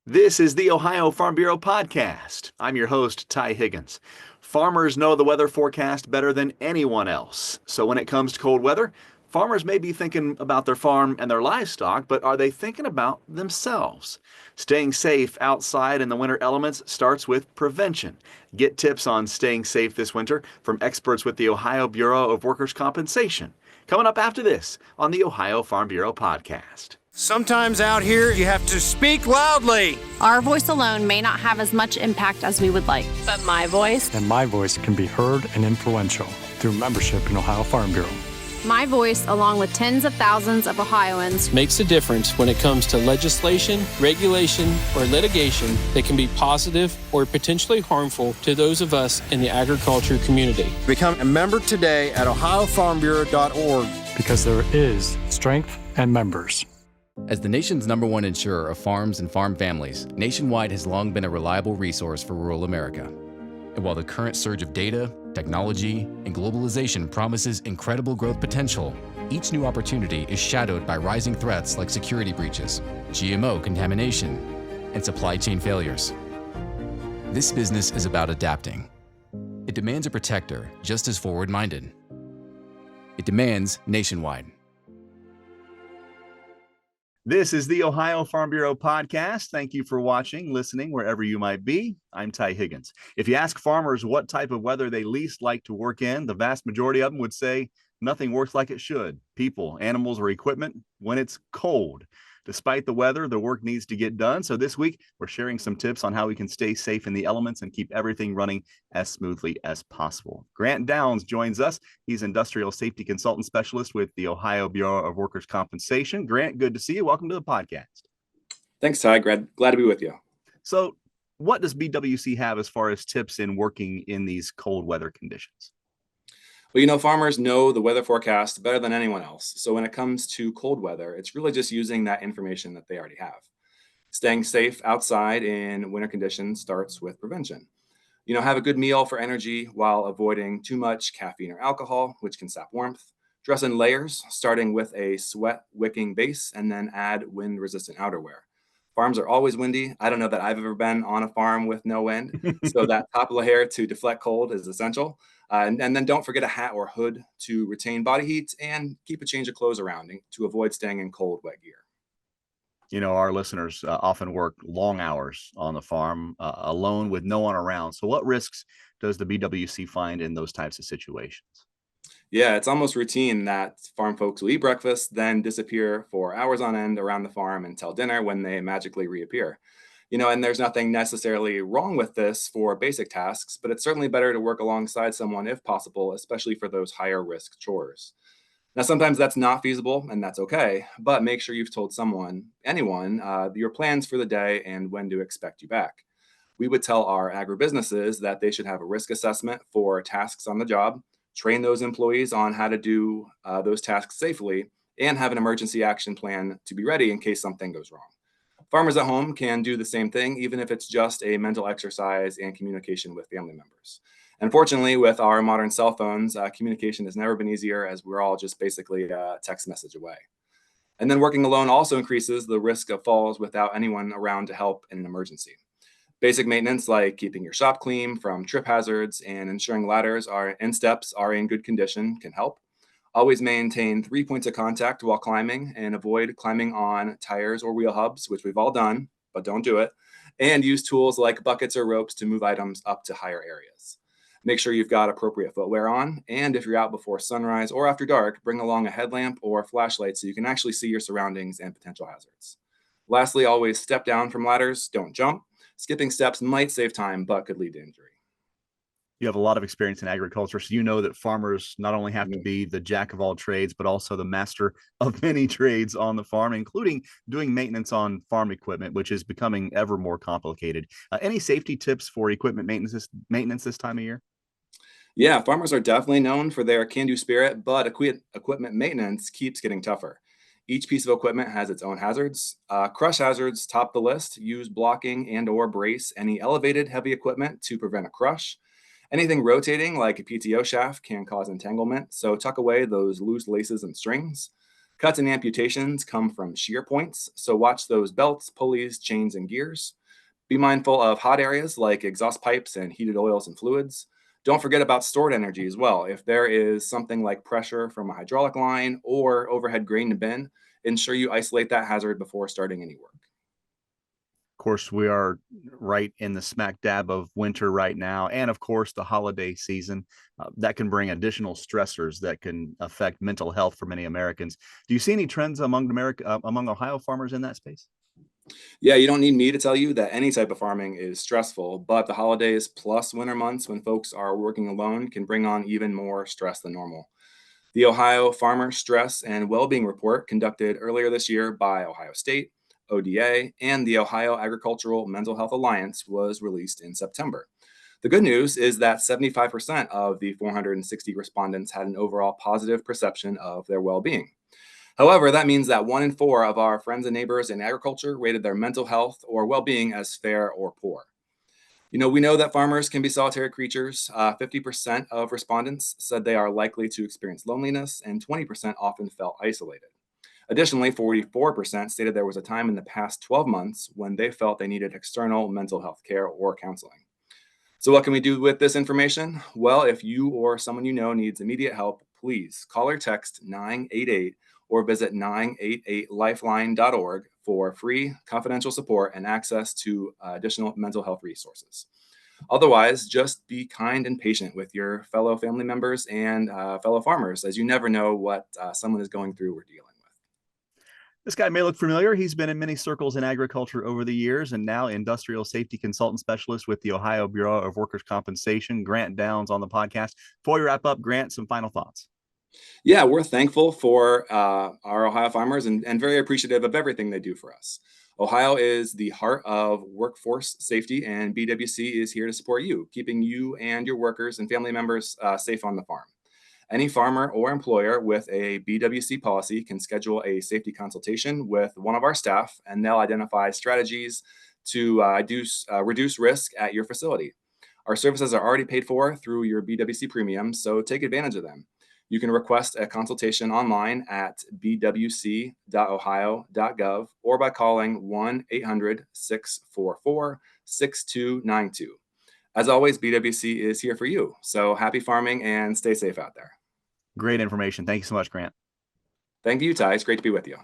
This is the Ohio Farm Bureau podcast. I'm your host, Ty Higgins. Farmers know the weather forecast better than anyone else. So when it comes to cold weather, farmers may be thinking about their farm and their livestock, but are they thinking about themselves? Staying safe outside in the winter elements starts with prevention. Get tips on staying safe this winter from experts with the Ohio Bureau of Workers' Compensation. Coming up after this on the Ohio Farm Bureau podcast. Sometimes out here, you have to speak loudly. Our voice alone may not have as much impact as we would like. But my voice can be heard and influential through membership in Ohio Farm Bureau. My voice, along with tens of thousands of Ohioans, makes a difference when it comes to legislation, regulation, or litigation that can be positive or potentially harmful to those of us in the agriculture community. Become a member today at ohiofarmbureau.org. Because there is strength and members. As the nation's #1 insurer of farms and farm families, Nationwide has long been a reliable resource for rural America. And while the current surge of data, technology, and globalization promises incredible growth potential, each new opportunity is shadowed by rising threats like security breaches, GMO contamination, and supply chain failures. This business is about adapting. It demands a protector just as forward-minded. It demands Nationwide. This is the Ohio Farm Bureau podcast. Thank you for watching, listening, wherever you might be. I'm Ty Higgins. If you ask farmers what type of weather they least like to work in, the vast majority of them would say nothing works like it should. People, animals, or equipment when it's cold. Despite the weather, the work needs to get done. So this week, we're sharing some tips on how we can stay safe in the elements and keep everything running as smoothly as possible. Grant Downs joins us. He's Industrial Safety Consultant Specialist with the Ohio Bureau of Workers' Compensation. Grant, good to see you. Welcome to the podcast. Thanks, Ty. Glad to be with you. So what does BWC have as far as tips in working in these cold weather conditions? Well, farmers know the weather forecast better than anyone else. So when it comes to cold weather, it's really just using that information that they already have. Staying safe outside in winter conditions starts with prevention. Have a good meal for energy while avoiding too much caffeine or alcohol, which can sap warmth. Dress in layers, starting with a sweat-wicking base, and then add wind-resistant outerwear. Farms are always windy. I don't know that I've ever been on a farm with no wind. So that top layer to deflect cold is essential. And then don't forget a hat or hood to retain body heat, and keep a change of clothes around to avoid staying in cold, wet gear. Our listeners often work long hours on the farm alone with no one around. So what risks does the BWC find in those types of situations? Yeah, it's almost routine that farm folks will eat breakfast, then disappear for hours on end around the farm until dinner when they magically reappear. And there's nothing necessarily wrong with this for basic tasks, but it's certainly better to work alongside someone if possible, especially for those higher risk chores. Now, sometimes that's not feasible, and that's okay, but make sure you've told anyone, your plans for the day and when to expect you back. We would tell our agribusinesses that they should have a risk assessment for tasks on the job, train those employees on how to do those tasks safely, and have an emergency action plan to be ready in case something goes wrong. Farmers at home can do the same thing, even if it's just a mental exercise and communication with family members. Unfortunately, with our modern cell phones, communication has never been easier, as we're all just basically a text message away. And then working alone also increases the risk of falls without anyone around to help in an emergency. Basic maintenance like keeping your shop clean from trip hazards and ensuring ladders and steps are in good condition can help. Always maintain 3 points of contact while climbing, and avoid climbing on tires or wheel hubs, which we've all done, but don't do it. And use tools like buckets or ropes to move items up to higher areas. Make sure you've got appropriate footwear on, and if you're out before sunrise or after dark, bring along a headlamp or a flashlight so you can actually see your surroundings and potential hazards. Lastly, always step down from ladders, don't jump. Skipping steps might save time, but could lead to injury. You have a lot of experience in agriculture, so you know that farmers not only have to be the jack of all trades, but also the master of many trades on the farm, including doing maintenance on farm equipment, which is becoming ever more complicated. Any safety tips for equipment maintenance this time of year? Yeah, farmers are definitely known for their can-do spirit, but equipment maintenance keeps getting tougher. Each piece of equipment has its own hazards. Crush hazards top the list. Use blocking and/or brace any elevated heavy equipment to prevent a crush. Anything rotating, like a PTO shaft, can cause entanglement, so tuck away those loose laces and strings. Cuts and amputations come from shear points, so watch those belts, pulleys, chains, and gears. Be mindful of hot areas like exhaust pipes and heated oils and fluids. Don't forget about stored energy as well. If there is something like pressure from a hydraulic line or overhead grain to bin, ensure you isolate that hazard before starting any work. Of course, we are right in the smack dab of winter right now, and of course, the holiday season that can bring additional stressors that can affect mental health for many Americans. Do you see any trends among Ohio farmers in that space? Yeah, you don't need me to tell you that any type of farming is stressful, but the holidays plus winter months when folks are working alone can bring on even more stress than normal. The Ohio Farmer Stress and Wellbeing Report, conducted earlier this year by Ohio State, ODA, and the Ohio Agricultural Mental Health Alliance, was released in September. The good news is that 75% of the 460 respondents had an overall positive perception of their well being. However, that means that 1 in 4 of our friends and neighbors in agriculture rated their mental health or well being as fair or poor. We know that farmers can be solitary creatures. 50% of respondents said they are likely to experience loneliness, and 20% often felt isolated. Additionally, 44% stated there was a time in the past 12 months when they felt they needed external mental health care or counseling. So, what can we do with this information? Well, if you or someone you know needs immediate help, please call or text 988 or visit 988lifeline.org for free confidential support and access to additional mental health resources. Otherwise, just be kind and patient with your fellow family members and fellow farmers, as you never know what someone is going through or dealing with. This guy may look familiar. He's been in many circles in agriculture over the years and now industrial safety consultant specialist with the Ohio Bureau of Workers' Compensation. Grant Downs on the podcast. Before we wrap up, Grant, some final thoughts. Yeah, we're thankful for our Ohio farmers and very appreciative of everything they do for us. Ohio is the heart of workforce safety, and BWC is here to support you, keeping you and your workers and family members safe on the farm. Any farmer or employer with a BWC policy can schedule a safety consultation with one of our staff, and they'll identify strategies to reduce risk at your facility. Our services are already paid for through your BWC premium, so take advantage of them. You can request a consultation online at bwc.ohio.gov or by calling 1-800-644-6292. As always, BWC is here for you. So happy farming and stay safe out there. Great information. Thank you so much, Grant. Thank you, Ty. It's great to be with you.